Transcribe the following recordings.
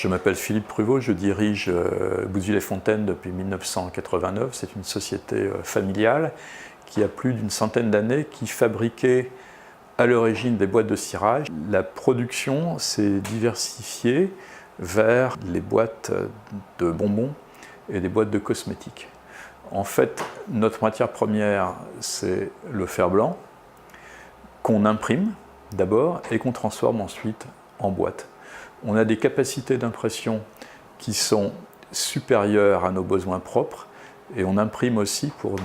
Je m'appelle Philippe Pruvot, je dirige Bouteville-et-Fontaine depuis 1989. C'est une société familiale qui a plus d'une centaine d'années, qui fabriquait à l'origine des boîtes de cirage. La production s'est diversifiée vers les boîtes de bonbons et des boîtes de cosmétiques. En fait, notre matière première, c'est le fer blanc qu'on imprime d'abord et qu'on transforme ensuite en boîte. On a des capacités d'impression qui sont supérieures à nos besoins propres et on imprime aussi pour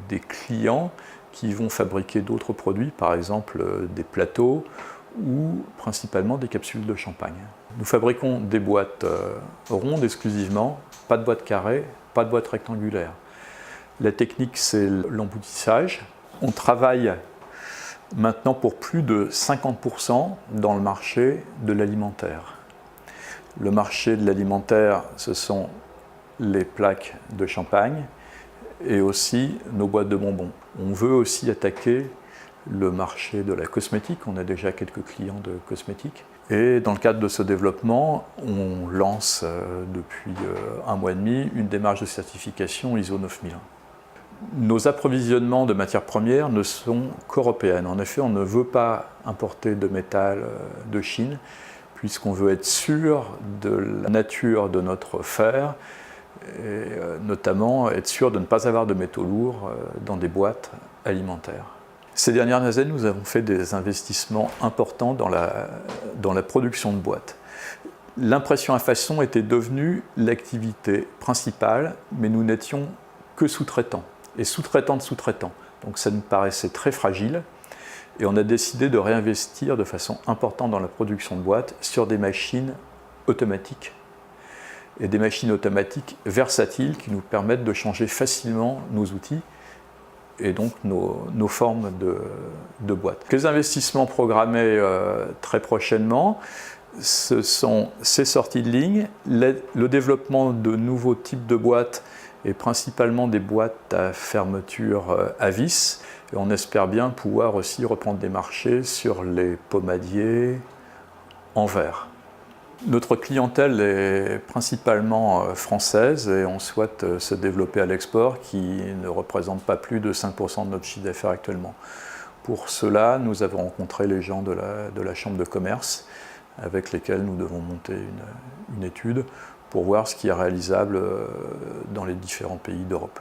des clients qui vont fabriquer d'autres produits, par exemple des plateaux ou principalement des capsules de champagne. Nous fabriquons des boîtes rondes exclusivement, pas de boîtes carrées, pas de boîtes rectangulaires. La technique, c'est l'emboutissage. On travaille maintenant pour plus de 50% dans le marché de l'alimentaire. Le marché de l'alimentaire, ce sont les plaques de champagne et aussi nos boîtes de bonbons. On veut aussi attaquer le marché de la cosmétique, on a déjà quelques clients de cosmétiques. Et dans le cadre de ce développement, on lance depuis un mois et demi une démarche de certification ISO 9001. Nos approvisionnements de matières premières ne sont qu'européennes. En effet, on ne veut pas importer de métal de Chine, puisqu'on veut être sûr de la nature de notre fer, et notamment être sûr de ne pas avoir de métaux lourds dans des boîtes alimentaires. Ces dernières années, nous avons fait des investissements importants dans la production de boîtes. L'impression à façon était devenue l'activité principale, mais nous n'étions que sous-traitants, et sous-traitants de sous-traitants. Donc ça nous paraissait très fragile, et on a décidé de réinvestir de façon importante dans la production de boîtes sur des machines automatiques, et des machines automatiques versatiles qui nous permettent de changer facilement nos outils, et donc nos formes de boîtes. Les investissements programmés très prochainement, ce sont ces sorties de ligne, le développement de nouveaux types de boîtes et principalement des boîtes à fermeture à vis. Et on espère bien pouvoir aussi reprendre des marchés sur les pommadiers en verre. Notre clientèle est principalement française et on souhaite se développer à l'export qui ne représente pas plus de 5% de notre chiffre d'affaires actuellement. Pour cela, nous avons rencontré les gens de la Chambre de commerce avec lesquels nous devons monter une étude pour voir ce qui est réalisable dans les différents pays d'Europe.